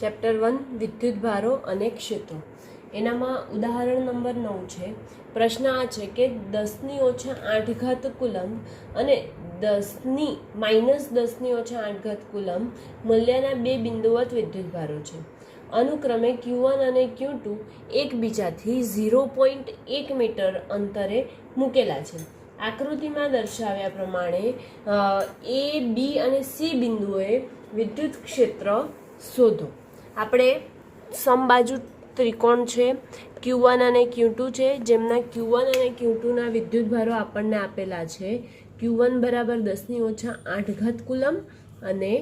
Chapter 1 વિદ્યુત ભારો અને ક્ષેત્રો. એનામાં ઉદાહરણ નંબર 9 છે. પ્રશ્ન આ છે કે 10⁻8 કુલમ્બ અને -10⁻8 કુલમ્બ મૂલ્યના બે બિંદુવત વિદ્યુત ભારો છે. અનુક્રમે Q1 અને Q2 એકબીજાથી 0.1 મીટર અંતરે મૂકેલા છે. આકૃતિમાં દર્શાવ્યા પ્રમાણે એ બી અને સી બિંદુએ વિદ્યુત ક્ષેત્ર શોધો. આપણે સમબાજુ ત્રિકોણ છે, Q1 અને Q2 છે, જેમના Q1 અને Q2ના વિદ્યુત ભારો આપણને આપેલા છે. Q1 બરાબર 10⁻8 કુલમ્બ અને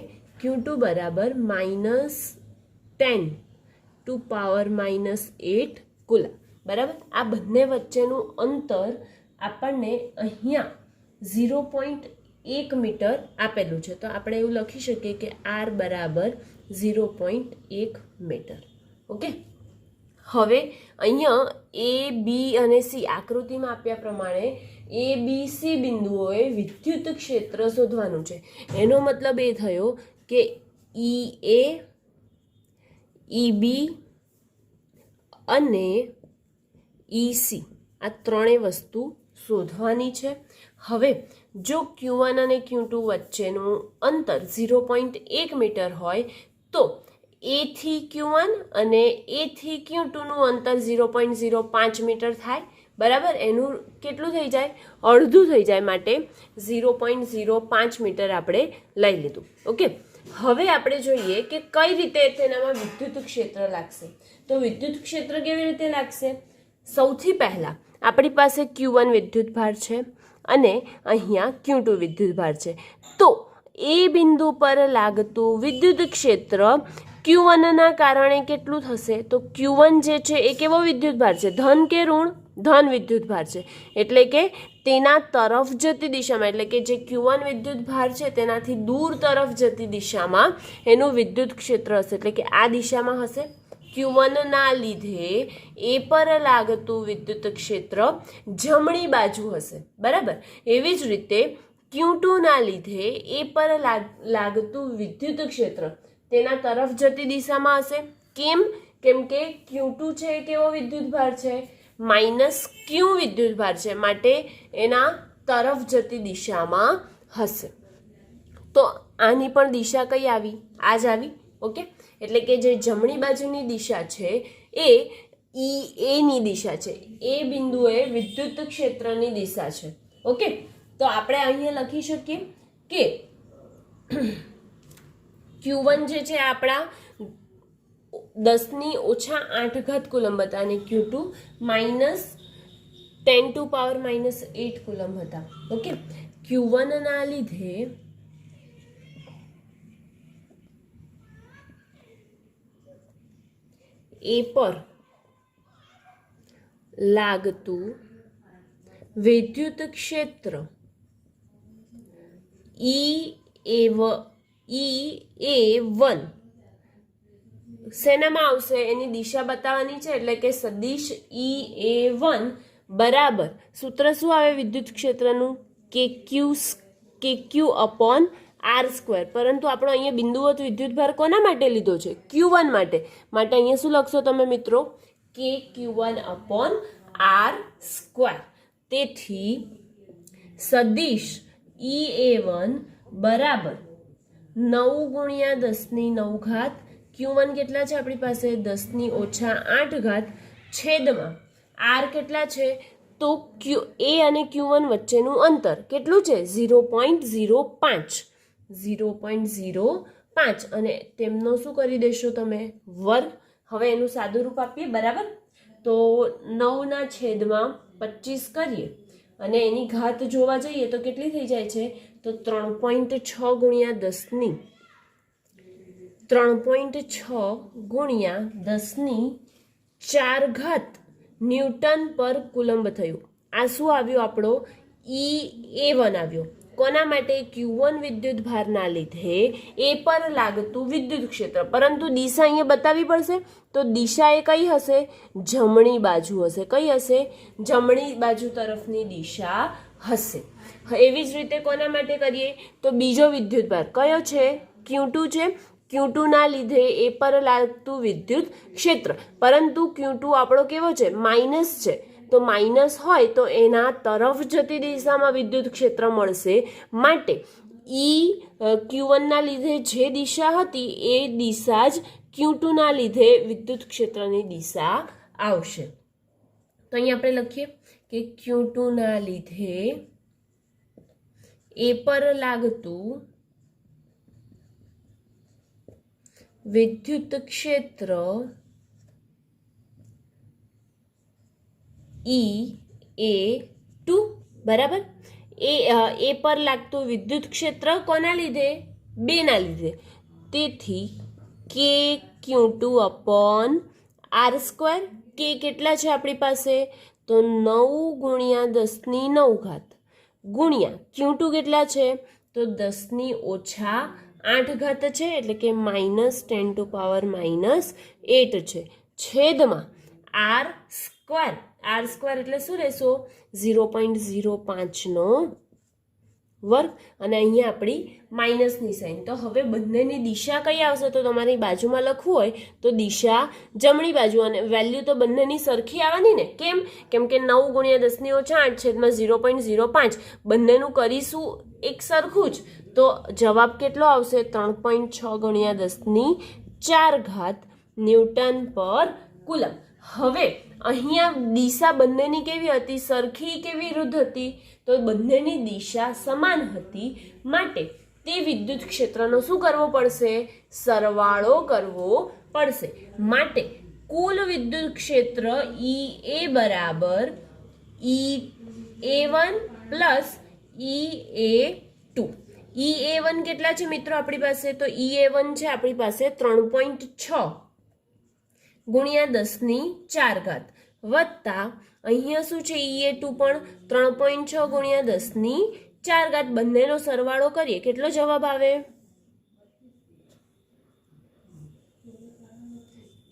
Q2 બરાબર -10⁻8 કુલમ્બ. બરાબર, આ બંને વચ્ચેનું અંતર આપણને અહીંયા 0.1 મીટર આપેલું છે. તો આપણે એવું લખી શકીએ કે R બરાબર 0.1 મીટર. ઓકે, હવે અહીંયા એ બી અને સી આકૃતિમાં આપ્યા પ્રમાણે એ બી સી બિંદુઓએ વિદ્યુત ક્ષેત્ર શોધવાનું છે. એનો મતલબ એ થયો કે ઈ એ, ઈ બી અને ઈ સી આ ત્રણેય વસ્તુ શોધવાની છે. હવે જો Q1 અને Q2 વચ્ચેનું અંતર 0.1 મીટર હોય તો એ થી Q1 અને એ થી Q2નું અંતર 0.05 મીટર થાય. બરાબર, એનું કેટલું થઈ જાય? અડધું થઈ જાય, માટે 0.05 મીટર આપણે લઈ લીધું. ઓકે, હવે આપણે જોઈએ કે કઈ રીતે તેનામાં વિદ્યુત ક્ષેત્ર લાગશે. તો વિદ્યુત ક્ષેત્ર કેવી રીતે લાગશે? સૌથી પહેલા આપણી પાસે Q1 વિદ્યુત ભાર છે અને અહીંયા Q2 વિદ્યુત ભાર છે. તો એ બિંદુ પર લાગતું વિદ્યુત ક્ષેત્ર Q1ના કારણે કેટલું થશે? તો Q1 જે છે એ કેવો વિદ્યુત ભાર છે? ધન કે ઋણ? ધન વિદ્યુત ભાર છે. એટલે કે તેના તરફ જતી દિશામાં, એટલે કે જે Q1 વિદ્યુત ભાર છે તેનાથી દૂર તરફ જતી દિશામાં એનું વિદ્યુત ક્ષેત્ર હશે. એટલે કે આ દિશામાં હશે. Q1ના લીધે એ પર લાગતું વિદ્યુત ક્ષેત્ર જમણી બાજુ હશે. બરાબર, એવી જ રીતે Q2ના લીધે એ પર લાગતું વિદ્યુત ક્ષેત્ર તેના તરફ જતી દિશામાં હશે. કેમ? કેમ કે Q2 છે એ કેવો વિદ્યુત ભાર છે? -Q વિદ્યુત ભાર છે, માટે એના તરફ જતી દિશામાં હશે. તો આની પણ દિશા કઈ આવી? આ જ આવી. ઓકે, એટલે કે જે જમણી બાજુની દિશા છે એ ઈ એની દિશા છે. એ બિંદુએ વિદ્યુત ક્ષેત્રની દિશા છે. ઓકે, તો આપણે અહીંયા લખી શકીએ કે Q1 જે છે આપણા 10⁻8 કુલમ્બ હતા અને Q2 -10⁻8 કુલમ્બ હતા. ઓકે, Q1ના લીધે એ પર લાગતું વિદ્યુત ક્ષેત્ર E1 શેનામાં આવશે? એની દિશા બતાવવાની છે. એટલે કે સદિશ E1 બરાબર સૂત્ર શું આવે વિદ્યુત ક્ષેત્રનું? KQ upon R². પરંતુ આપણો અહીંયા બિંદુવત વિદ્યુત ભાર કોના માટે લીધો છે? Q1 માટે. માટે અહીંયા શું લખશો તમે મિત્રો? KQ1 upon R². તેથી સદિશ E1 બરાબર 9 × 10⁹ Q1 કેટલા છે આપણી પાસે? 10⁻8 છેદમાં R કેટલા છે? તો એ અને Q1 વચ્ચેનું અંતર કેટલું છે? 0.05 અને તેમનો શું કરી દેશો તમે? વર્ગ. હવે એનું સાદું રૂપ આપીએ. બરાબર, તો 9/25 કરીએ અને એની ઘાત જોવા જઈએ તો કેટલી થઈ જાય છે? તો 3.6 × 10⁴ ન્યૂટન પર કુલમ્બ થયું. આ શું આવ્યો? આપણો E1 આવ્યો. કોના માટે? Q1 વિદ્યુત ભારના લીધે એ પર લાગતું વિદ્યુત ક્ષેત્ર. પરંતુ દિશા અહીંયા બતાવવી પડશે. તો દિશા એ કઈ હશે? જમણી બાજુ હશે. કઈ હશે? જમણી બાજુ તરફની દિશા હશે. એવી જ રીતે કોના માટે કરીએ? તો બીજો વિદ્યુત ભાર કયો છે? Q2 છે. Q2 ના લીધે એ પર લાગતું વિદ્યુત ક્ષેત્ર, પરંતુ Q2 આપણો કેવો છે, માઇનસ છે, તો માઇનસ હોય તો એના તરફ જતી દિશામાં વિદ્યુત ક્ષેત્ર મળશે, માટે Q1 ના લીધે જે દિશા હતી એ દિશા જ Q2 ના લીધે વિદ્યુત ક્ષેત્રની દિશા આવશે. તો અહીં આપણે લખીએ કે Q2 ના લીધે એ પર લાગતું વિદ્યુત ક્ષેત્ર E(A2) બરાબર. એ પર લાગતું વિદ્યુત ક્ષેત્ર કોના લીધે, 2 ના લીધે, તેથી K(Q2)/r². K કેટલા છે આપણી પાસે, તો 9 × 10⁹ ગુણ્યા Q2 કેટલા છે, તો 10⁻8 છે, એટલે કે -10⁻8 છે, છેદમાં r² એટલે શું લેશો, 0.05 નો વર્ગ, અને અહીંયા આપણી માઇનસની સાઈન. તો હવે બંનેની દિશા કઈ આવશે, તો તમારી બાજુમાં લખવું હોય તો દિશા જમણી બાજુ, અને વેલ્યુ તો બંનેની સરખી આવવાની ને. કેમ કે 9 × 10⁸ છેદમાં 0.05 બંનેનું કરીશું એક સરખું જ, તો જવાબ કેટલો આવશે, 3.6 × 10⁴ ન્યૂટન પર કુલમ. હવે અહીંયા દિશા બંનેની કેવી હતી, સરખી કે વિરુદ્ધ હતી, તો બંનેની દિશા સમાન હતી, માટે તે વિદ્યુત ક્ષેત્રનો શું કરવો પડશે, સરવાળો કરવો પડશે. માટે કુલ વિદ્યુત ક્ષેત્ર EA બરાબર EA1 પ્લસ EA2. EA1 કેટલા છે મિત્રો આપણી પાસે, તો EA1 છે આપણી પાસે 3.6 ગુણ્યા 10⁴ વત્તા અહીંયા શું છે, EA2 પણ 3.6 ગુણ્યા 10⁴. બંનેનો સરવાળો કરીએ, કેટલો જવાબ આવે,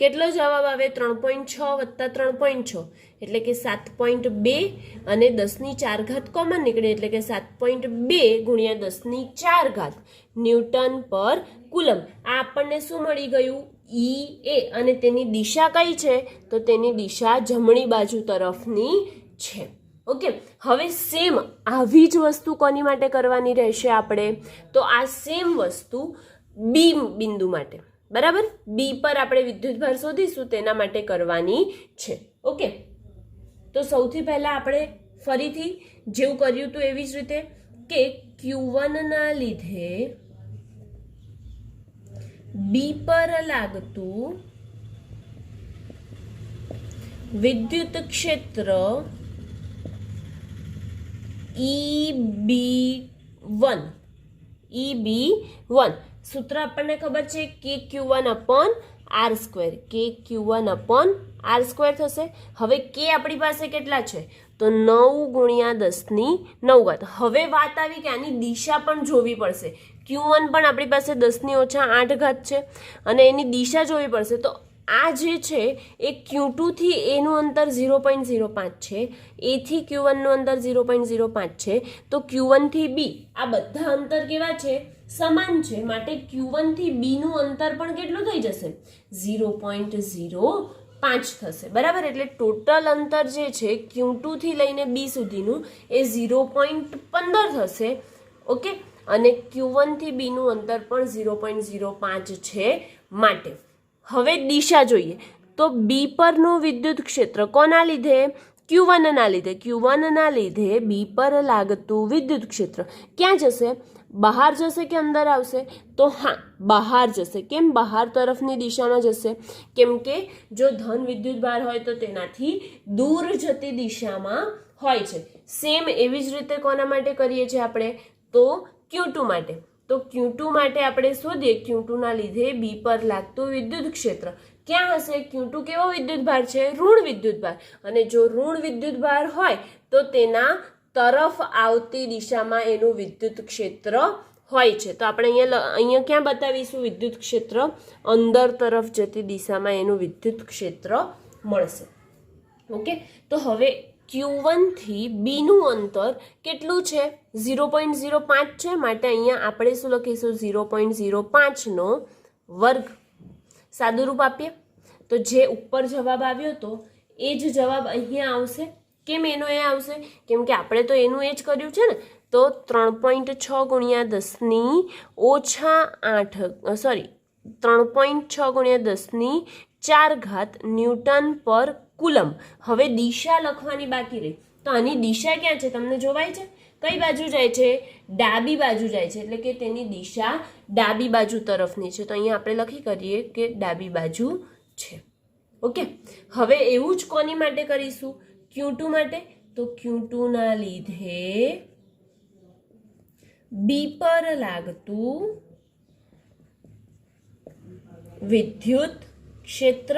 કેટલો જવાબ આવે, 3.6 વત્તા 3.6 એટલે કે 7.2, અને 10⁴ કોમન નીકળે એટલે કે 7.2 ગુણ્યા 10⁴ ન્યૂટન પર કુલમ. આ આપણને શું મળી ગયું, EA, અને તેની દિશા કઈ છે, તો તેની દિશા જમણી બાજુ તરફની છે. ઓકે, હવે સેમ આવી જ વસ્તુ કોની માટે કરવાની રહેશે આપણે, તો આ સેમ વસ્તુ બી બિંદુ માટે, બરાબર. બી પર આપણે વિદ્યુતભાર શોધીશું તેના માટે કરવાની છે. ઓકે, તો સૌથી પહેલા આપણે ફરીથી જેવું કર્યું હતું એવી જ રીતે કે Q1 ના લીધે બી પર લાગતું વિદ્યુત ક્ષેત્ર EB1. સૂત્ર આપણને ખબર છે KQ1/r². KQ1/r² થશે. હવે K આપણી પાસે કેટલા છે, તો 9 × 10⁹. હવે વાત આવી કે આની દિશા પણ જોવી પડશે. Q1 પણ આપણી પાસે 10⁸ છે, અને એની દિશા જોવી પડશે. તો આ જે છે એ Q2 થી એનું અંતર 0.05 છે, A થી Q1 નું અંતર 0.05 છે, તો Q1 થી B આ બધા અંતર કેવા છે, સમાન છે, માટે Q1 થી B નું અંતર પણ કેટલું થઈ જશે, 0.05 થશે, બરાબર. એટલે ટોટલ અંતર જે છે Q2 થી લઈને B સુધીનું એ 0.15 થશે. ઓકે, અને Q1 થી B નું અંતર પણ 0.05 છે. માટે હવે દિશા જોઈએ, તો બી પરનું વિદ્યુત ક્ષેત્ર કોના લીધે, Q1 ના લીધે. Q1 ના લીધે બી પર લાગતું વિદ્યુત ક્ષેત્ર ક્યાં જશે, બહાર જશે કે અંદર આવશે, તો હા બહાર જશે. કેમ, બહાર તરફની દિશામાં જશે, કેમ કે જો ધન વિદ્યુતભાર હોય તો તેનાથી દૂર જતી દિશામાં હોય છે. સેમ એવી જ રીતે કોના માટે કરીએ છીએ આપણે, તો Q2 માટે. તો Q2 માટે આપણે શોધીએ, Q2 ના લીધે બી પર લાગતું વિદ્યુત ક્ષેત્ર ક્યાં હશે. Q2 કેવો વિદ્યુતભાર છે, ઋણ વિદ્યુતભાર, અને જો ઋણ વિદ્યુતભાર હોય તો તેના તરફ આવતી દિશામાં એનું વિદ્યુત ક્ષેત્ર હોય છે. તો આપણે અહીંયા ક્યાં બતાવીશું, વિદ્યુત ક્ષેત્ર અંદર તરફ જતી દિશામાં એનું વિદ્યુત ક્ષેત્ર મળશે. ઓકે, તો હવે Q1 થી B નું અંતર કેટલું છે, 0.05 છે, માટે અહીંયા આપણે શું લખીશું, 0.05 નો વર્ગ. સાદું રૂપ આપીએ તો જે ઉપર જવાબ આવ્યો હતો એ જ જવાબ અહીંયા આવશે. કેમ એનો એ આવશે? કેમ કે આપણે તો એનું એ જ કર્યું છે ને. તો 3.6 ગુણ્યા 10 ઓછા 8 સોરી 3.6 ગુણ્યા 10 4 ઘાત ન્યૂટન પર કુલમ. હવે દિશા લખવાની બાકી રહી. તો આની દિશા ક્યાં છે તમને જોવાય છે? કઈ બાજુ જાય છે? ડાબી બાજુ જાય છે, એટલે કે તેની દિશા ડાબી બાજુ તરફની છે. તો અહીંયા આપણે લખી કરીએ કે ડાબી બાજુ છે. ઓકે, હવે એવું જ કોની માટે કરીશું? Q2 માટે. તો Q2 ના લીધે બી પર લાગતું વિદ્યુત ક્ષેત્ર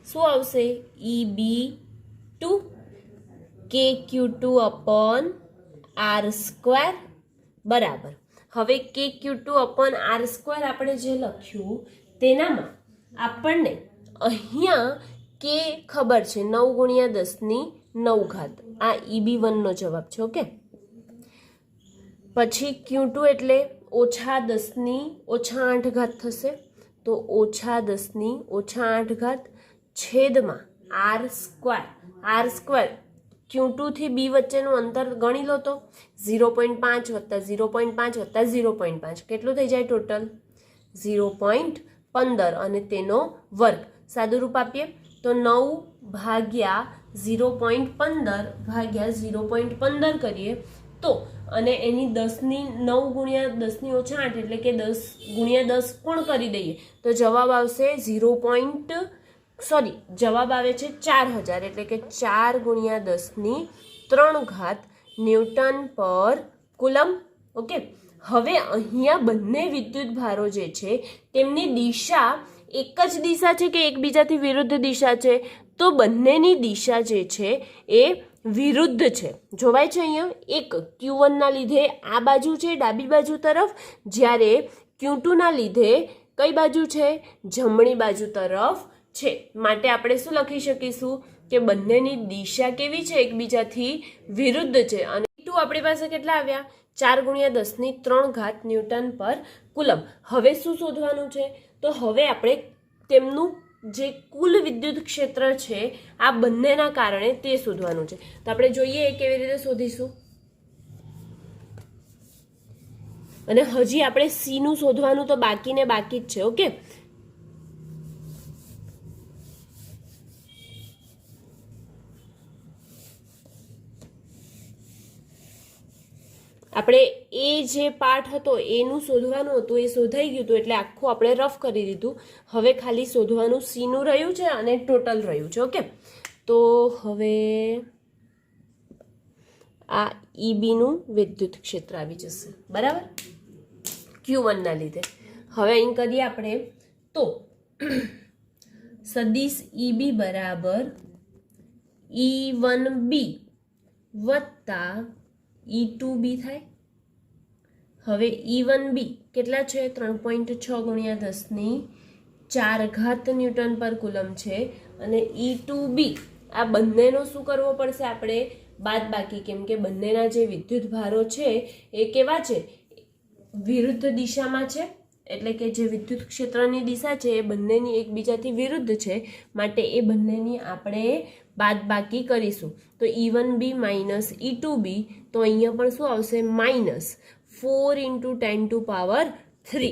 શું આવશે? EB2 KQ2 અપોન R² બરાબર. હવે KQ2 અપોન R² આપણે જે લખ્યું તેનામાં આપણને અહીંયા કે ખબર છે 9 ગુણ્યા 10 ઘાત. આ EB1 નો જવાબ છે. ઓકે, પછી Q2 એટલે ઓછા 10 ઓછા 8 ઘાત થશે. તો ઓછા 10 ઓછા 8 ઘાત છેદમાં R² Q2 થી B વચ્ચેનું અંતર ગણી લો તો 0.5 વત્તા 0.5 વત્તા 0.5 કેટલું થઈ જાય ટોટલ? 0.15 અને તેનો વર્ગ. સાદું રૂપ આપીએ તો 9 ભાગ્યા 0.15 ભાગ્યા 0.15 કરીએ તો અને એની 9 ગુણ્યા 10 ઓછા 8 એટલે કે 10 ગુણ્યા 10 કોણ કરી દઈએ તો જવાબ આવશે જવાબ આવે છે 4000 એટલે કે 4 ગુણ્યા 10 3 ઘાત ન્યૂટન પર કુલમ. ઓકે, હવે અહીંયા બંને વિદ્યુત ભારો જે છે તેમની દિશા એક જ દિશા છે કે એકબીજાથી વિરુદ્ધ દિશા છે? તો બંનેની દિશા જે છે એ વિરુદ્ધ છે. જોવાય છે અહીંયા? એક Q1 ના લીધે આ બાજુ છે ડાબી બાજુ તરફ, જ્યારે Q2 ના લીધે કઈ બાજુ છે? જમણી બાજુ તરફ છે. માટે આપણે શું લખી શકીશું કે બંનેની દિશા કેવી છે? એકબીજાથી વિરુદ્ધ છે. અને Q2 આપણી પાસે કેટલા આવ્યા? 4 ગુણ્યા 10 3 ઘાત ન્યૂટન પર કુલમ. હવે શું શોધવાનું છે? તો હવે આપણે તેમનું જે કુલ વિદ્યુત ક્ષેત્ર છે આ બંનેના કારણે તે શોધવાનું છે. તો આપણે જોઈએ કેવી રીતે શોધીશું. અને હજી આપણે C નું શોધવાનું તો બાકી જ છે. ઓકે, આપણે એ જે પાર્ટ હતો એનું શોધવાનું હતું એ શોધાઈ ગયું હતું, એટલે આખું આપણે રફ કરી દીધું. હવે ખાલી શોધવાનું C નું રહ્યું છે અને ટોટલ રહ્યું છે. ઓકે, તો હવે આ EB નું વિદ્યુત ક્ષેત્ર આવી જશે બરાબર Q1 ના લીધે. હવે અહીં કરીએ આપણે તો સદિશ EB બરાબર E1B વત્તા E2B થાય. હવે E1B કેટલા છે? 3.6 ગુણ્યા 10 4 ઘાત ન્યૂટન પર કુલમ છે. અને E2B આ બંનેનો શું કરવો પડશે? આપણે બાદ બાકી, કેમ કે બંનેના જે વિદ્યુત ભારો છે એ કેવા છે? વિરુદ્ધ દિશામાં છે. એટલે કે જે વિદ્યુત ક્ષેત્રની દિશા છે એ બંનેની એકબીજાથી વિરુદ્ધ છે. માટે એ બંનેની આપણે બાદ બાકી કરીશું. તો E1B માઇનસ E2B, તો અહીંયા પણ શું આવશે? -4 × 10⁻³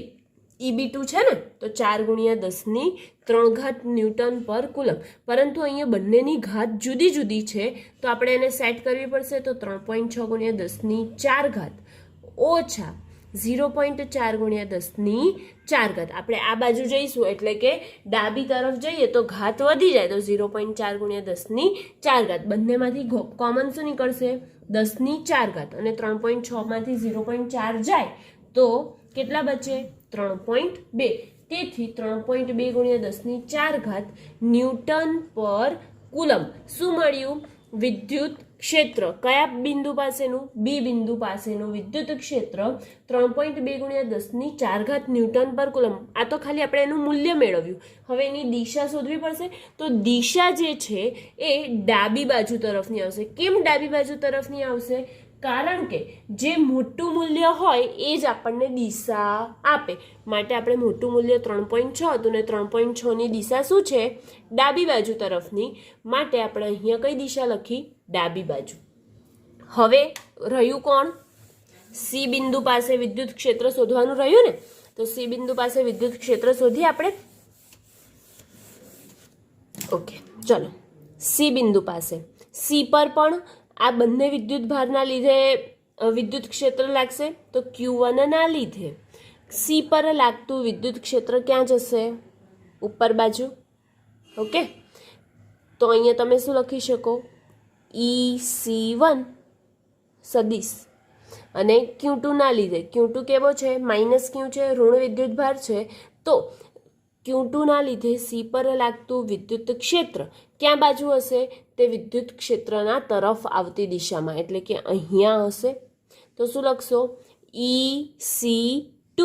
EB2 છે ને, તો 4 ગુણ્યા 10 3 ઘાત ન્યૂટન પર કુલમ. પરંતુ અહીંયા બંનેની ઘાત જુદી જુદી છે તો આપણે એને સેટ કરવી પડશે. તો 3.6 ગુણ્યા 10 4 ઘાત ઓછા 0.4 ગુણ્યા 10 4 ઘાત. આપણે આ બાજુ જઈશું એટલે કે ડાબી તરફ જઈએ તો ઘાત વધી જાય, તો 0.4 ગુણ્યા 10 4 ઘાત. બંનેમાંથી કોમન શું નીકળશે? 10 4 ઘાત. અને 3.6 માંથી 0.4 જાય તો કેટલા બચે? 3.2. તેથી 3.2 ગુણ્યા 10 4 ઘાત ન્યૂટન પર કુલમ. શું મળ્યું? વિદ્યુત ક્ષેત્ર. કયા બિંદુ પાસેનું? બી બિંદુ પાસેનું વિદ્યુત ક્ષેત્ર 3.2 ગુણ્યા 10 4 ઘાત ન્યૂટન પર કુલમ. આ તો ખાલી આપણે એનું મૂલ્ય મેળવ્યું. હવે એની દિશા શોધવી પડશે. તો દિશા જે છે એ ડાબી બાજુ તરફની આવશે. કેમ ડાબી બાજુ તરફની આવશે? કારણ કે જે મોટું મૂલ્ય હોય એ જ આપણને દિશા આપે. માટે આપણે મોટું મૂલ્ય 3.6 હતું ને 3.6 ની દિશા શું છે? ડાબી બાજુ તરફની. માટે આપણે અહીંયા કઈ દિશા લખી? ડાબી બાજુ. હવે રહ્યું કોણ? સી બિંદુ પાસે વિદ્યુત ક્ષેત્ર શોધવાનું રહ્યું ને. તો સી બિંદુ પાસે વિદ્યુત ક્ષેત્ર શોધીએ આપણે. ઓકે, ચલો. સી બિંદુ પાસે સી પર પણ આ બંને વિદ્યુત ભારના લીધે વિદ્યુત ક્ષેત્ર લાગશે. તો Q1 ના લીધે સી પર લાગતું વિદ્યુત ક્ષેત્ર ક્યાં જશે? ઉપર બાજુ. ઓકે, તો અહીંયા તમે શું લખી શકો? EC1 સદિશ. અને Q2 ના લીધે Q2 કેવો છે? માઇનસ Q છે, ઋણ વિદ્યુત ભાર છે. તો Q2 ના લીધે સી પર લાગતું વિદ્યુત ક્ષેત્ર ક્યાં બાજુ હશે? તે વિદ્યુત ક્ષેત્રના તરફ આવતી દિશામાં, એટલે કે અહીંયા હશે. તો શું લખશો? EC2.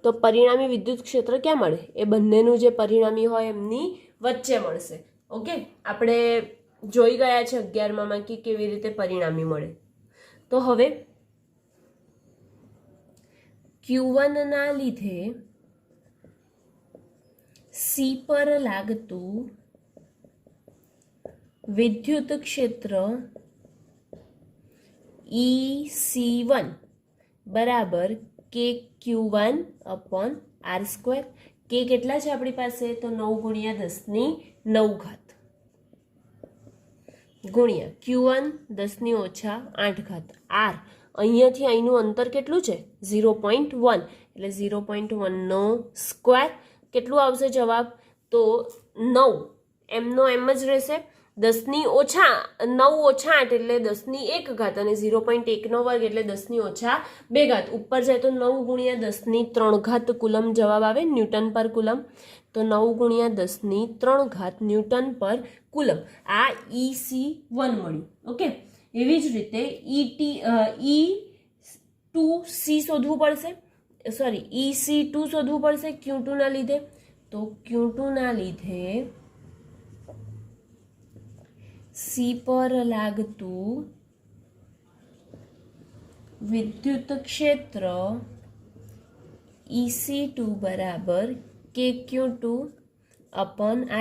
તો પરિણામી વિદ્યુત ક્ષેત્ર ક્યાં મળે? એ બંનેનું જે પરિણામી હોય એમની વચ્ચે મળશે. ઓકે, આપણે જોઈ ગયા છે 11માં કે કેવી રીતે પરિણામી મળે. તો હવે Q1 ના લીધે સી પર લાગતું વિદ્યુત ક્ષેત્ર EC1 બરાબર KQ1 અપોન R². કે કેટલા છે આપણી પાસે? તો 9 ગુણ્યા 10⁹ ગુણ્યા Q1 10⁻⁸ R. અહીંયાથી અહીંનું અંતર કેટલું છે? 0.1. એટલે 0.1નો સ્ક્વેર. કેટલું આવશે જવાબ? તો 9. એમનો એમ જ રહેશે. 10⁻9 - 8 એટલે 10⁻1 અને 0.1નો વર્ગ એટલે 10⁻2. ઉપર જાય તો 9 ગુણ્યા 10⁻3 કુલમ જવાબ આવે, ન્યૂટન પર કુલમ. તો 9 ગુણ્યા 10⁻3 ન્યૂટન પર કુલમ. આ EC1 મળ્યું. ઓકે, એવી જ રીતે E2C શોધવું પડશે. સોરી, EC2 શોધવું પડશે Q2 ના લીધે. તો Q2 ના લીધે સી પર લાગતું વિદ્યુત ક્ષેત્ર EC2 બરાબર KQ2 અપોન R²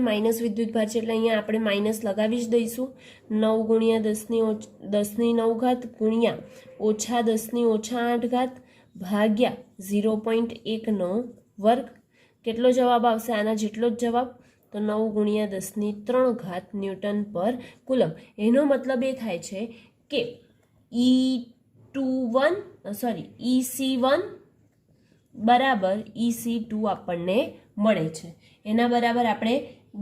માઇનસ વિદ્યુત ભાર છે એટલે અહીંયા આપણે માઇનસ લગાવી જ દઈશું. 9 ગુણ્યા 10⁻9 ગુણ્યા -10⁻8 ભાગ્યા 0.1નો વર્ગ. કેટલો જવાબ આવશે? આના જેટલો જ જવાબ. તો 9 ગુણ્યા 10⁻3 ન્યૂટન પર કુલમ. એનો મતલબ એ થાય છે કે EC1 બરાબર EC2 આપણને મળે છે. એના બરાબર આપણે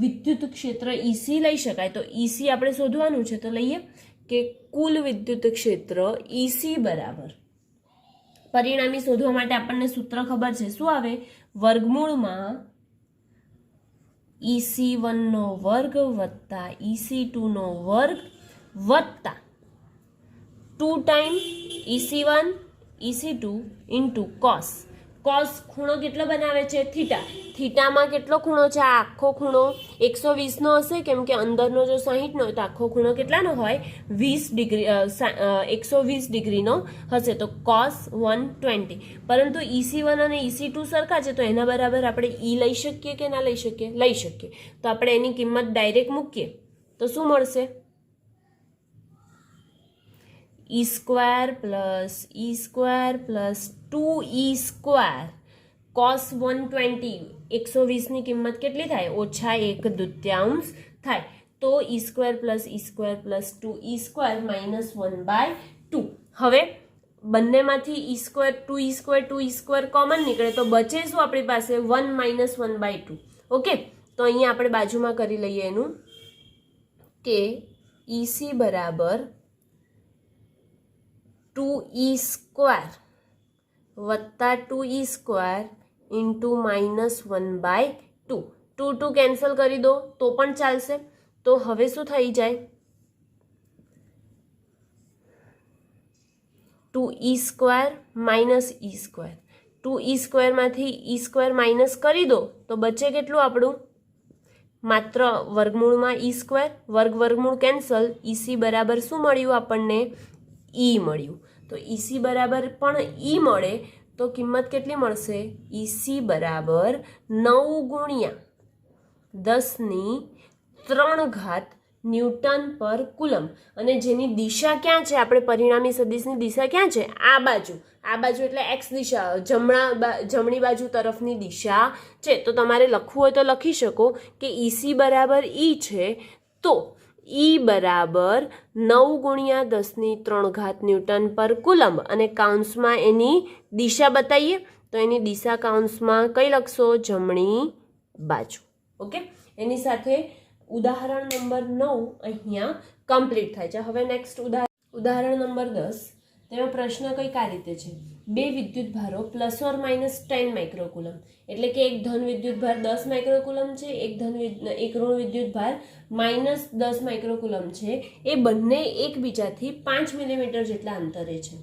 વિદ્યુત ક્ષેત્ર EC લઈ શકાય. તો EC આપણે શોધવાનું છે, તો લઈએ કે કુલ વિદ્યુત ક્ષેત્ર EC બરાબર, પરિણામી શોધવા માટે આપણને સૂત્ર ખબર છે. શું આવે? વર્ગમૂળમાં EC1 નો વર્ગ વત્તા EC2 નો વર્ગ વત્તા 2 time EC1 EC2 into cos. Cos ખૂણો કેટલો બનાવે છે? થીટા. થીટામાં કેટલો ખૂણો છે? આ આખો ખૂણો 120નો હશે, કેમ કે અંદરનો જો 60નો હોય તો આખો ખૂણો કેટલાનો હોય? 120 ડિગ્રીનો હશે. તો cos 120. પરંતુ EC1 અને EC2 સરખા છે, તો એના બરાબર આપણે E લઈ શકીએ કે ના લઈ શકીએ? લઈ શકીએ. તો આપણે એની કિંમત ડાયરેક્ટ મૂકીએ તો શું મળશે? E² plus 2E² cos 120. 120ની કિંમત કેટલી થાય? -1/2 થાય. તો E² પ્લસ 2E² -1/2. હવે બંનેમાંથી E² કોમન નીકળે તો બચે શું આપણી પાસે? 1 - 1/2. ઓકે, તો અહીંયા આપણે બાજુમાં કરી લઈએ એનું કે EC બરાબર 2E² વત્તા 2E² ઇન્ટુ -1/2. 2 કેન્સલ કરી દો તો પણ ચાલશે. તો હવે શું થઈ જાય? 2E² -E². 2E² માંથી E² માઇનસ કરી દો તો બચે કેટલું આપણું? માત્ર વર્ગમૂળમાં ઈ સ્ક્વેર, વર્ગમૂળ કેન્સલ, ઈસી બરાબર શું મળ્યું આપણને? ઈ મળ્યું. તો ઈસી બરાબર પણ ઈ મળે તો કિંમત કેટલી મળશે? ઈસી બરાબર 9 ગુણ્યા 10⁻³ ન્યૂટન પર કુલમ. અને જેની દિશા ક્યાં છે? આપણે પરિણામી સદિશની દિશા ક્યાં છે? આ બાજુ. આ બાજુ એટલે એક્સ દિશા, જમણી બાજુ તરફની દિશા છે. તો તમારે લખવું હોય તો લખી શકો કે ઈસી બરાબર ઈ છે, તો ઈ બરાબર 9 ગુણ્યા 10⁻³ ન્યૂટન પર કુલમ. અને કાઉન્સમાં એની દિશા બતાવીએ તો એની દિશા કાઉન્સમાં કઈ લખશો? જમણી બાજુ. ઓકે, એની સાથે ઉદાહરણ નંબર 9 અહીંયા કમ્પ્લીટ થાય છે. હવે નેક્સ્ટ ઉદાહરણ નંબર 10. તેમાં પ્રશ્ન કંઈક આ રીતે છે: બે વિદ્યુત ભારો ±10 માઇક્રોકુલમ, એટલે કે એક ધન વિદ્યુત ભાર 10 માઇક્રોકુલમ છે, એક ઋણ વિદ્યુત ભાર -10 માઇક્રોકુલમ છે. એ બંને એકબીજાથી 5 મિલીમીટર જેટલા અંતરે છે.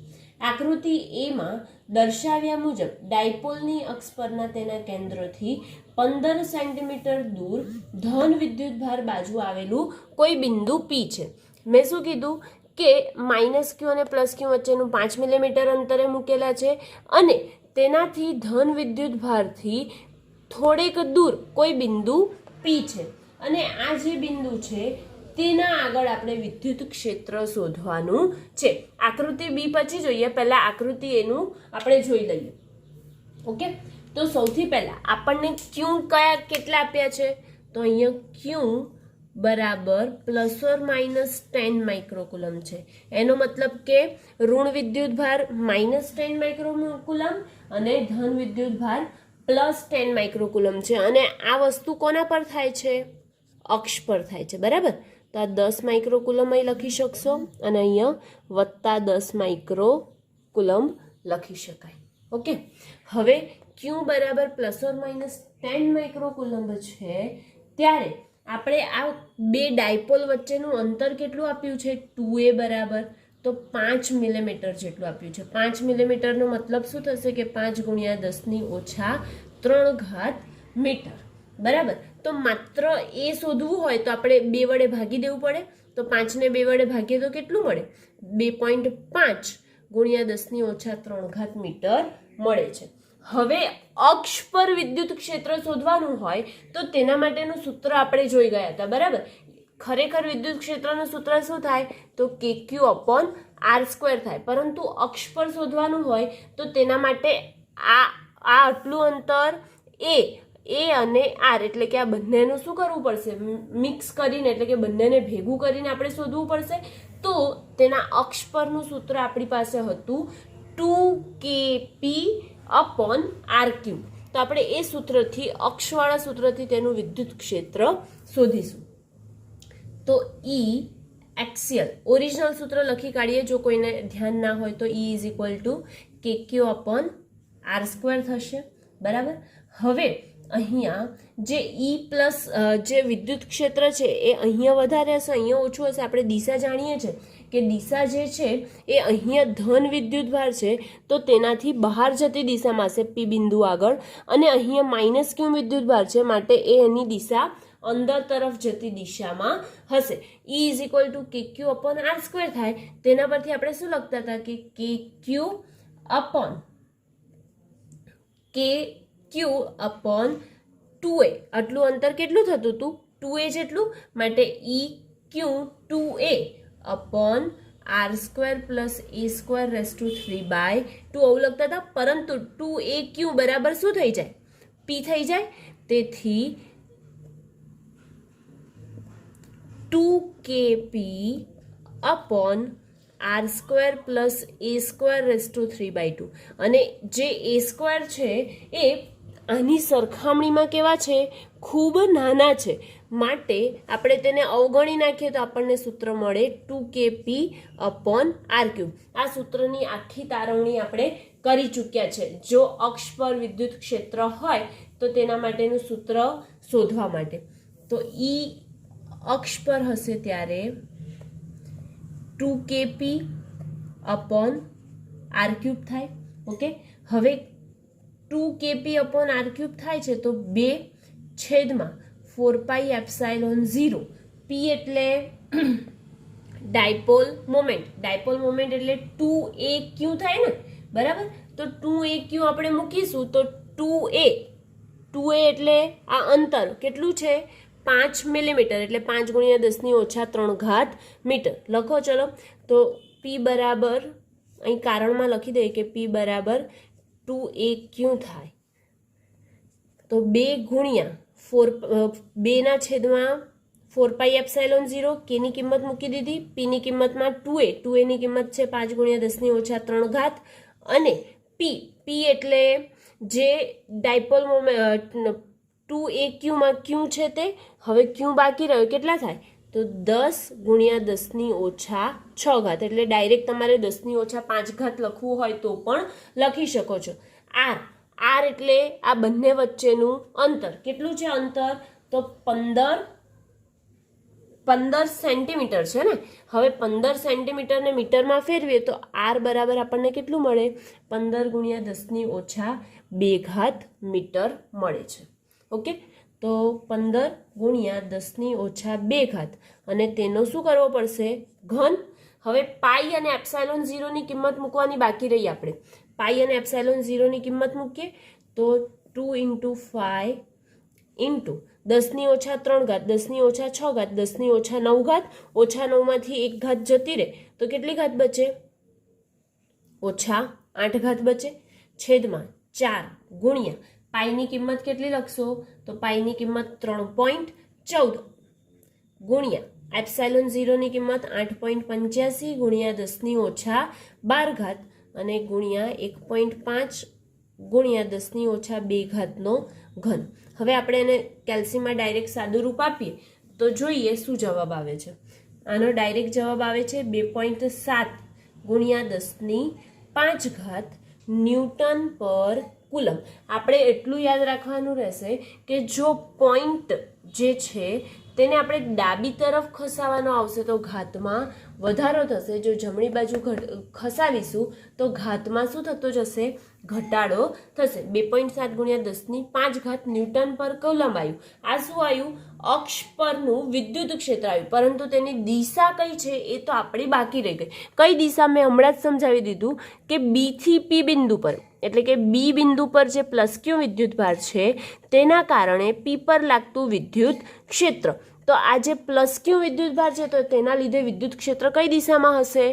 આકૃતિ એમાં દર્શાવ્યા મુજબ ડાયપોલની અક્ષ પરના તેના કેન્દ્રથી 15 સેન્ટીમીટર દૂર ધન વિદ્યુત ભાર બાજુ આવેલું કોઈ બિંદુ પી છે. મેં શું કીધું કે -q અને +q વચ્ચેનું 5 મિલીમીટર અંતરે મૂકેલા છે, અને તેનાથી ધન વિદ્યુત ભારથી થોડેક દૂર કોઈ બિંદુ પી છે. અને આ જે બિંદુ છે તેના આગળ આપણે વિદ્યુત ક્ષેત્ર શોધવાનું છે. આકૃતિ બી પછી જોઈએ, પહેલા આકૃતિ એનું આપણે જોઈ લઈએ. ઓકે, તો સૌથી પહેલા આપણને ક્યુ કેટલા આપ્યા છે? તો અહીંયા ક્યુ બરાબર ±10 માઇક્રોકુલમ છે. એનો મતલબ કે ઋણ વિદ્યુત ભાર -10 માઇક્રોકુલમ અને ધન વિદ્યુત ભાર +10 માઇક્રોકુલમ છે. અને આ વસ્તુ કોના પર થાય છે? અક્ષ પર થાય છે. બરાબર, તો આ 10 માઇક્રોકુલમ અહીં લખી શકશો અને અહીંયા +10 માઇક્રોકુલમ લખી શકાય. ઓકે, હવે ક્યુ બરાબર ±10 માઇક્રોકુલમ છે, ત્યારે આપણે આ બે ડાયપોલ વચ્ચેનું અંતર કેટલું આપ્યું છે? 2a બરાબર તો 5 મિલીમીટર જેટલું આપ્યું છે. 5 મિલીમીટરનો મતલબ શું થશે કે 5 ગુણ્યા 10⁻³ મીટર. બરાબર, તો માત્ર એ શોધવું હોય તો આપણે 2 વડે ભાગી દેવું પડે. તો 5 ને 2 વડે ભાગીએ તો કેટલું મળે? 2.5 ગુણ્યા 10⁻³ મીટર મળે છે. હવે અક્ષ પર વિદ્યુત ક્ષેત્ર શોધવાનું હોય તો તેના માટેનું સૂત્ર આપણે જોઈ ગયા હતા. બરાબર, ખરેખર વિદ્યુત ક્ષેત્રનું સૂત્ર શું થાય? તો KQ/R² થાય. પરંતુ અક્ષ પર શોધવાનું હોય તો તેના માટે આ આટલું અંતર એ અને આર, એટલે કે આ બંનેનું શું કરવું પડશે? મિક્સ કરીને, એટલે કે બંનેને ભેગું કરીને આપણે શોધવું પડશે. તો તેના અક્ષ પરનું સૂત્ર આપણી પાસે હતું 2kp/r³. તો આપણે એ સૂત્રથી, અક્ષવાળા સૂત્રથી તેનું વિદ્યુત ક્ષેત્ર શોધીશું. તો ઈ એક્સિયલ ઓરિજિનલ સૂત્ર લખી કાઢીએ. જો કોઈને ધ્યાન ના હોય તો E = KQ/R² થશે. બરાબર, હવે અહીંયા જે જે વિદ્યુત ક્ષેત્ર છે એ અહીંયા વધારે હશે, અહીંયા ઓછું હશે. આપણે દિશા જાણીએ છીએ કે દિશા જે છે એ અહીંયા ધન વિદ્યુત ભાર છે, તો તેનાથી બહાર જતી દિશામાં હશે P બિંદુ આગળ, અને અહીંયા -q વિદ્યુત ભાર છે, માટે એ એની દિશા અંદર તરફ જતી દિશામાં હશે. E = KQ/R² થાય. તેના પરથી આપણે શું લખતા હતા કે KQ/2a. આટલું અંતર કેટલું થતું હતું? 2a જેટલું. માટે EQ/2a/R² + a²⁵/2 આવું લખતા હતા. પરંતુ 2aq બરાબર શું થઈ જાય? P થઈ જાય. તેથી 2kp/R² + a²⁵/2. અને જે a² છે એ આની સરખામણીમાં કેવા છે? ખૂબ નાના છે. માટે આપણે તેને અવગણી નાખીએ તો આપણને સૂત્ર મળે 2kp/r³. આ સૂત્રની આખી તારવણી આપણે કરી ચૂક્યા છે. જો અક્ષ પર વિદ્યુત ક્ષેત્ર હોય તો તેના માટેનું સૂત્ર શોધવા માટે. તો ઈ અક્ષ પર હશે ત્યારે 2kp/r³ થાય. ઓકે, હવે 2kp/r³ થાય છે તો 2/4 4πε0. પી એટલે ડાયપોલ મોમેન્ટ એટલે 2AQ થાય ને, બરાબર? તો 2AQ આપણે મૂકીશું તો 2A એટલે આ અંતર કેટલું છે 5 મિલીમીટર, એટલે 5 ગુણ્યા 10⁻³ મીટર લખો. ચલો તો પી બરાબર અહીં કારણમાં લખી દઈએ કે પી બરાબર 2AQ થાય. તો 2 ગુણ્યા 2/4πε0, કેની કિંમત મૂકી દીધી, પીની કિંમતમાં 2A ની કિંમત છે 5 ગુણ્યા 10⁻³ અને પી એટલે જે ડાયપોલ મોમેન્ટ 2AQમાં ક્યુ છે તે, હવે ક્યુ બાકી રહ્યો કેટલા થાય તો 10 ગુણ્યા 10⁻⁶, એટલે ડાયરેક્ટ તમારે 10⁻5 લખવું હોય તો પણ લખી શકો છો. આર એટલે આ બંને વચ્ચેનું અંતર કેટલું છે, અંતર તો 15 સેન્ટીમીટર છે ને. હવે 15 સેન્ટીમીટરને મીટરમાં ફેરવીએ તો આર બરાબર આપણને કેટલું મળે 15 ગુણ્યા 10⁻² મીટર મળે છે. ઓકે, તો 15 ગુણ્યા 10⁻², અને તેનો શું કરવો પડશે ઘન. હવે પાઈ અને ε0 ની કિંમત મૂકવાની બાકી રહી. આપણે પાઈ અને ε0 ની કિંમત મૂકીએ તો 2 × 5 × 10⁻³ 10⁻6 10⁻9, -9 માંથી 1 જતી રહે તો કેટલી ઘાત બચે -8 બચે, છેદમાં 4 ગુણ્યા પાઈની કિંમત કેટલી લખશો તો પાઈની કિંમત 3.14 ગુણ્યા ε0 ની કિંમત 8.85 ગુણ્યા 10⁻12 અને ગુણ્યા 1.5 ગુણ્યા 10⁻²નો ઘન. હવે આપણે એને કેલ્સીમાં ડાયરેક્ટ સાદું રૂપ આપીએ તો જોઈએ શું જવાબ આવે છે. આનો ડાયરેક્ટ જવાબ આવે છે 2.7 ગુણ્યા 10⁵ ન્યૂટન પર કુલમ. આપણે એટલું યાદ રાખવાનું રહેશે કે જો પોઈન્ટ જે છે તેને આપણે ડાબી તરફ ખસાવવાનો આવશે તો ઘાતમાં વધારો થશે, જો જમણી બાજુ ખસાવીશું તો ઘાતમાં શું થતો જશે ઘટાડો થશે. 2.7 ગુણ્યા 10⁵ ન્યૂટન પર કુલમ આવ્યું. આ શું આવ્યું અક્ષ પરનું વિદ્યુત ક્ષેત્ર આવ્યું, પરંતુ તેની દિશા કઈ છે એ તો આપણી બાકી રહી ગઈ. કઈ દિશા મેં હમણાં જ સમજાવી દીધું કે બી થી પી બિંદુ પર, એટલે કે બી બિંદુ પર જે +Q વિદ્યુતભાર છે તેના કારણે પી પર લાગતું વિદ્યુત ક્ષેત્ર. તો આ જે +Q વિદ્યુતભાર છે તો તેના લીધે વિદ્યુત ક્ષેત્ર કઈ દિશામાં હશે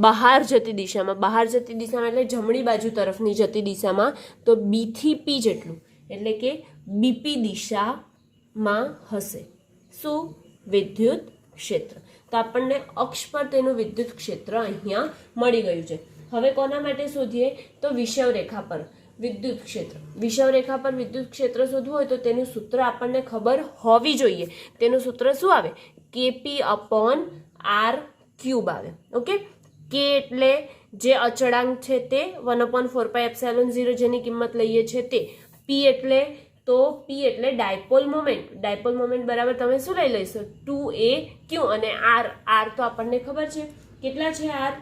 બહાર જતી દિશામાં. બહાર જતી દિશામાં એટલે જમણી બાજુ તરફની જતી દિશામાં. તો બી થી પી જેટલું, એટલે કે બીપી દિશામાં હશે શું વિદ્યુત ક્ષેત્ર. તો આપણને અક્ષ પર તેનું વિદ્યુત ક્ષેત્ર અહીંયા મળી ગયું છે. હવે કોના માટે શોધીએ તો વિષવ રેખા પર વિદ્યુત ક્ષેત્ર. વિષવ રેખા પર વિદ્યુત ક્ષેત્ર શોધવું હોય તો તેનું સૂત્ર આપણને ખબર હોવી જોઈએ. તેનું સૂત્ર શું આવે KP/r³ આવે. ઓકે, કે એટલે જે અચળાંક છે તે 1/4πε0 જેની કિંમત લઈએ છે તે. પી એટલે ડાયપોલ મોમેન્ટ બરાબર તમે શું લઈ લઈશો 2AQ, અને આર તો આપણને ખબર છે કેટલા છે આર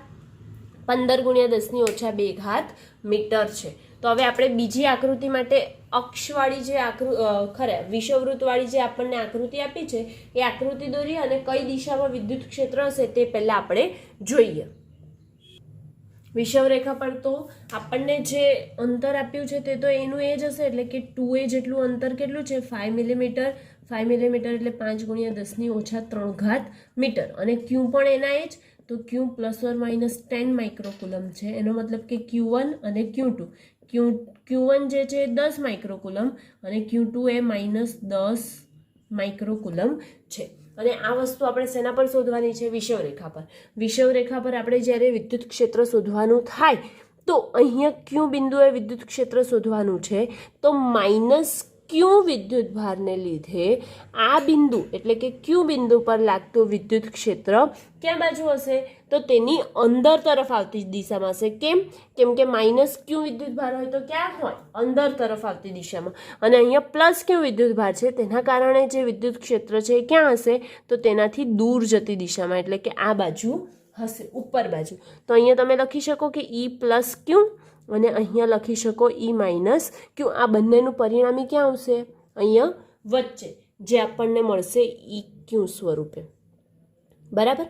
15 ગુણ્યા 10⁻² મીટર છે. તો હવે આપણે બીજી આકૃતિ માટે અક્ષવાળી જે વિષવવૃત્તવાળી જે આપણને આકૃતિ આપી છે એ આકૃતિ દોરીએ અને કઈ દિશામાં વિદ્યુત ક્ષેત્ર હશે તે પહેલા આપણે જોઈએ. વિષવ રેખા પર તો આપણને જે અંતર આપ્યું છે તે તો એનું એ જ હશે, એટલે કે 2A જેટલું અંતર કેટલું છે 5 મિલીમીટર. 5 મિલીમીટર એટલે 5 ગુણ્યા 10⁻³ મીટર, અને ક્યુ પણ એના એ જ. તો ક્યુ ±10 માઇક્રોકુલમ છે, એનો મતલબ કે Q1 અને Q2. Q1 જે છે 10 માઇક્રોકુલમ અને Q2 એ -10 માઇક્રોકુલમ છે. અને આ વસ્તુ આપણે શેના પર શોધવાની છે વિષવ રેખા પર. વિષવ રેખા પર આપણે જ્યારે વિદ્યુત ક્ષેત્ર શોધવાનું થાય તો અહીંયા ક્યુ બિંદુએ વિદ્યુત ક્ષેત્ર શોધવાનું છે. તો -Q વિદ્યુતભારને લીધે આ બિંદુ એટલે કે Q બિંદુ પર લાગતું વિદ્યુત ક્ષેત્ર ક્યાં બાજુ હશે તો તેની અંદર તરફ આવતી દિશામાં હશે. કેમ કે -Q વિદ્યુતભાર હોય તો ક્યાં હોય અંદર તરફ આવતી દિશામાં, અને અહીંયા +Q વિદ્યુતભાર છે તેના કારણે જે વિદ્યુત ક્ષેત્ર છે એ ક્યાં હશે તો તેનાથી દૂર જતી દિશામાં, એટલે કે આ બાજુ હશે ઉપર બાજુ. તો અહીંયા તમે લખી શકો કે E+Q અને અહીંયા લખી શકો E-Q. આ બંનેનું પરિણામી ક્યાં આવશે અહીંયા વચ્ચે. જે આપણને મળશે EQ સ્વરૂપે. બરાબર.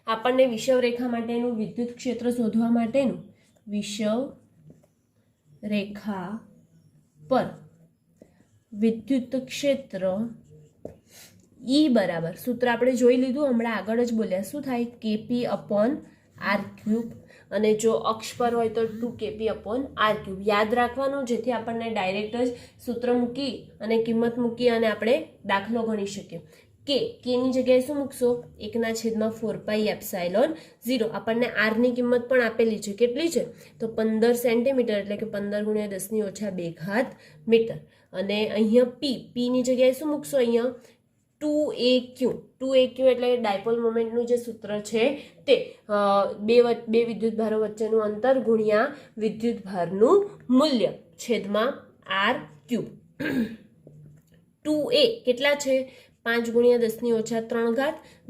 આપણને વિષવ રેખા માટેનું વિદ્યુત ક્ષેત્ર શોધવા માટેનું વિષવ રેખા પર વિદ્યુત ક્ષેત્ર E બરાબર સૂત્ર આપણે જોઈ લીધું, હમણાં આગળ જ બોલ્યા. શું થાય? KP/r3. અને જો અક્ષ પર હોય તો 2KP/r3. યાદ રાખવાનું, જેથી આપણને ડાયરેક્ટ જ સૂત્ર મૂકી અને કિંમત મૂકી અને આપણે દાખલો ગણી શકીએ. કેની જગ્યાએ શું મૂકશો? 1/4πε0. આપણને આરની કિંમત પણ આપેલી છે. કેટલી છે? તો 15 સેન્ટીમીટર, એટલે કે 15 × 10⁻²² મીટર. અને અહીંયા પીની જગ્યાએ શું મૂકશો? અહીંયા 2AQ. 2AQ એટલે ડાયપોલ મોમેન્ટનું જે સૂત્ર છે તે બે વિદ્યુત ભારો વચ્ચેનું અંતર ગુણ્યા વિદ્યુત ભારનું મૂલ્ય છેદમાં R3. 2A કેટલા છે? 5 × 10⁻³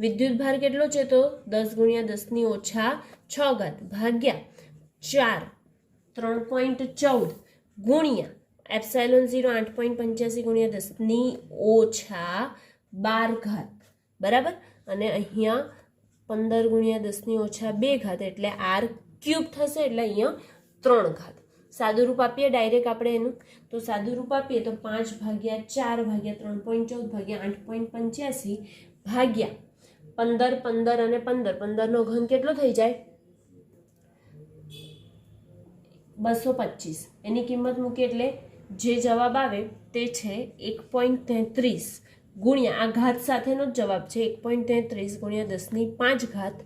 વિદ્યુત ભાર કેટલો છે? તો 10 × 10⁻6 ભાગ્યા 4 3.14 ગુણ્યા ε0 8.85 × 10⁻12. બરાબર. અને અહીંયા 15 × 10⁻², એટલે R³ થશે, એટલે અહીંયા 3 સાદું રૂપ આપીએ ડાયરેક્ટ આપણે એનું. તો સાદું રૂપ આપીએ તો 5/4/3.14 ભાગ્યા 8.85 ભાગ્યા 15 અને 15 નો ઘન કેટલો થઈ જાય? 225. એની કિંમત મૂકી એટલે જે જવાબ આવે તે છે 1.33 ગુણ્યા આ ઘાત સાથેનો જ જવાબ છે 1.33 ગુણ્યા 10⁵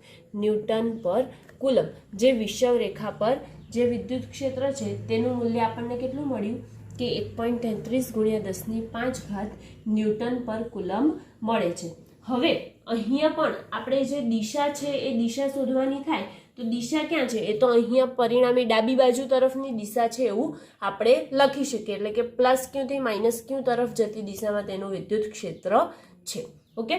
ન્યૂટન પર કુલમ. જે વિષવ રેખા પર જે વિદ્યુત ક્ષેત્ર છે તેનું મૂલ્ય આપણને કેટલું મળ્યું? કે 1.33 ગુણ્યા 10⁵ ન્યૂટન પર કુલમ મળે છે. હવે અહીંયા પણ આપણે જે દિશા છે એ દિશા શોધવાની થાય તો દિશા ક્યાં છે? એ તો અહીંયા પરિણામી ડાબી બાજુ તરફની દિશા છે એવું આપણે લખી શકીએ. એટલે કે +Q થી -Q તરફ જતી દિશામાં તેનું વિદ્યુત ક્ષેત્ર છે. ઓકે.